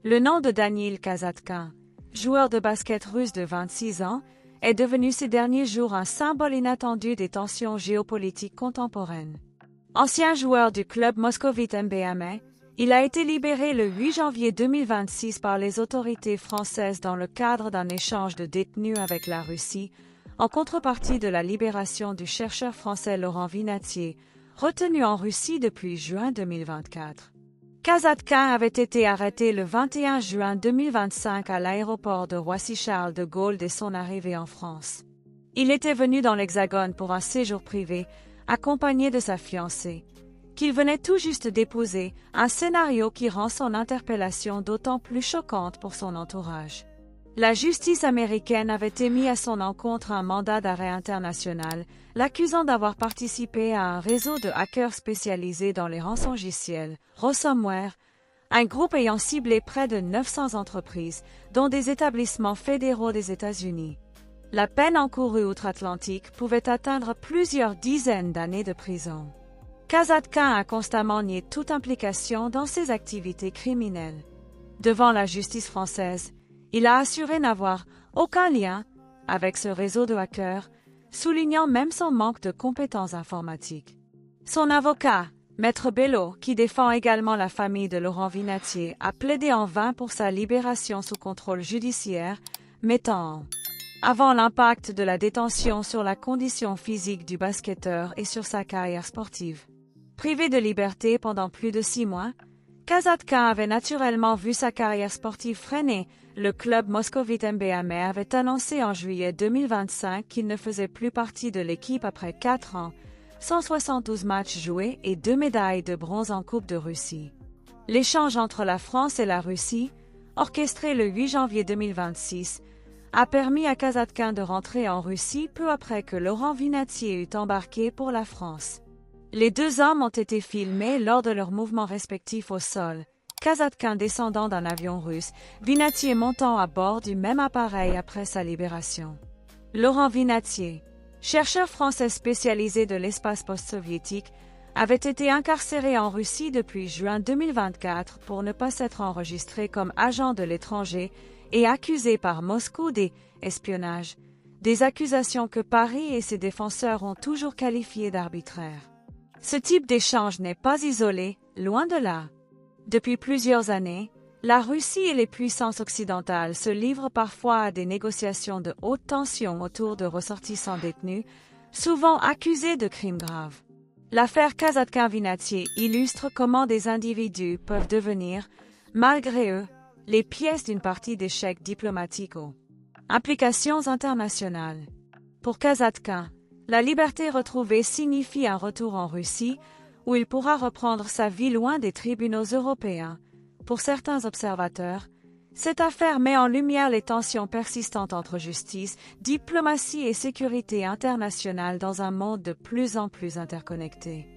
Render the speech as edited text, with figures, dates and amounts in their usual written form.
Le nom de Danil Kazatkin, joueur de basket russe de 26 ans, est devenu ces derniers jours un symbole inattendu des tensions géopolitiques contemporaines. Ancien joueur du club moscovite MBMA, il a été libéré le 8 janvier 2026 par les autorités françaises dans le cadre d'un échange de détenus avec la Russie, en contrepartie de la libération du chercheur français Laurent Vinatier, retenu en Russie depuis juin 2024. Kazatkin avait été arrêté le 21 juin 2025 à l'aéroport de Roissy-Charles de Gaulle dès son arrivée en France. Il était venu dans l'Hexagone pour un séjour privé, accompagné de sa fiancée, qu'il venait tout juste d'épouser, un scénario qui rend son interpellation d'autant plus choquante pour son entourage. La justice américaine avait émis à son encontre un mandat d'arrêt international, l'accusant d'avoir participé à un réseau de hackers spécialisés dans les rançongiciels, Ransomware, un groupe ayant ciblé près de 900 entreprises, dont des établissements fédéraux des États-Unis. La peine encourue outre-Atlantique pouvait atteindre plusieurs dizaines d'années de prison. Kazatkin a constamment nié toute implication dans ces activités criminelles. Devant la justice française, il a assuré n'avoir aucun lien avec ce réseau de hackers, soulignant même son manque de compétences informatiques. Son avocat, Maître Bello, qui défend également la famille de Laurent Vinatier, a plaidé en vain pour sa libération sous contrôle judiciaire, mettant en avant l'impact de la détention sur la condition physique du basketteur et sur sa carrière sportive. Privé de liberté pendant plus de 6 mois, Kazatkin avait naturellement vu sa carrière sportive freiner. Le club moscovite MBMA avait annoncé en juillet 2025 qu'il ne faisait plus partie de l'équipe après 4 ans, 172 matchs joués et 2 médailles de bronze en Coupe de Russie. L'échange entre la France et la Russie, orchestré le 8 janvier 2026, a permis à Kazatkin de rentrer en Russie peu après que Laurent Vinatier eut embarqué pour la France. Les deux hommes ont été filmés lors de leurs mouvements respectifs au sol, Kazatkin descendant d'un avion russe, Vinatier montant à bord du même appareil après sa libération. Laurent Vinatier, chercheur français spécialisé de l'espace post-soviétique, avait été incarcéré en Russie depuis juin 2024 pour ne pas s'être enregistré comme agent de l'étranger et accusé par Moscou d'espionnage, des accusations que Paris et ses défenseurs ont toujours qualifiées d'arbitraires. Ce type d'échange n'est pas isolé, loin de là. Depuis plusieurs années, la Russie et les puissances occidentales se livrent parfois à des négociations de haute tension autour de ressortissants détenus, souvent accusés de crimes graves. L'affaire Kazatkin-Vinatier illustre comment des individus peuvent devenir, malgré eux, les pièces d'une partie d'échecs diplomatiques aux implications internationales. Pour Kazatkin, la liberté retrouvée signifie un retour en Russie, où il pourra reprendre sa vie loin des tribunaux européens. Pour certains observateurs, cette affaire met en lumière les tensions persistantes entre justice, diplomatie et sécurité internationale dans un monde de plus en plus interconnecté.